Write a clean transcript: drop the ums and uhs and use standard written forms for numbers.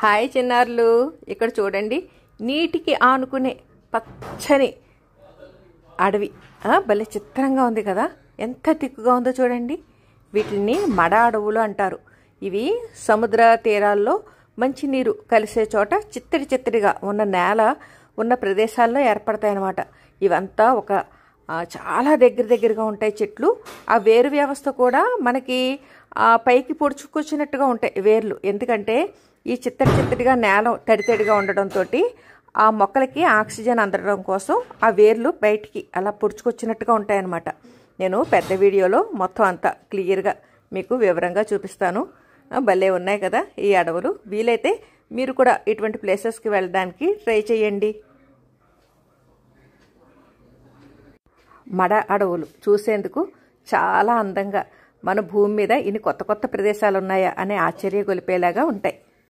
Hi చిన్నారులు, ఇక్కడ చూడండి. నీటికి ఆనుకునే పచ్చని అడవి భలే చిత్రంగా ఉంది కదా. ఎంత తిక్కుగా ఉందో చూడండి. వీటిని మడ అడవులు అంటారు. ఇవి సముద్ర తీరాల్లో మంచి నీరు కలిసే చోట చిత్తడి చిత్తడిగా ఉన్న నేల ఉన్న ప్రదేశాల్లో ఏర్పడతాయి అన్నమాట. ఇవంతా ఒక చాలా దగ్గరగా ఉంటాయి చెట్లు. ఆ వేరు వ్యవస్థ కూడా మనకి పైకి పొడుచుకొచ్చినట్టుగా ఉంటాయి వేర్లు. ఎందుకంటే ఈ చిత్తడిగా నేల తడిగా ఉండడంతో ఆ మొక్కలకి ఆక్సిజన్ అందడం కోసం ఆ వేర్లు బయటికి అలా పొడుచుకొచ్చినట్టుగా ఉంటాయన్నమాట. నేను పెద్ద వీడియోలో మొత్తం అంతా క్లియర్గా మీకు వివరంగా చూపిస్తాను. భలే ఉన్నాయి కదా ఈ అడవులు. వీలైతే మీరు కూడా ఇటువంటి ప్లేసెస్కి వెళ్ళడానికి ట్రై చేయండి. మడ అడవులు చూసేందుకు చాలా అందంగా, మన భూమి మీద ఇన్ని కొత్త ప్రదేశాలు ఉన్నాయా అనే ఆశ్చర్య గొలిపేలాగా ఉంటాయి.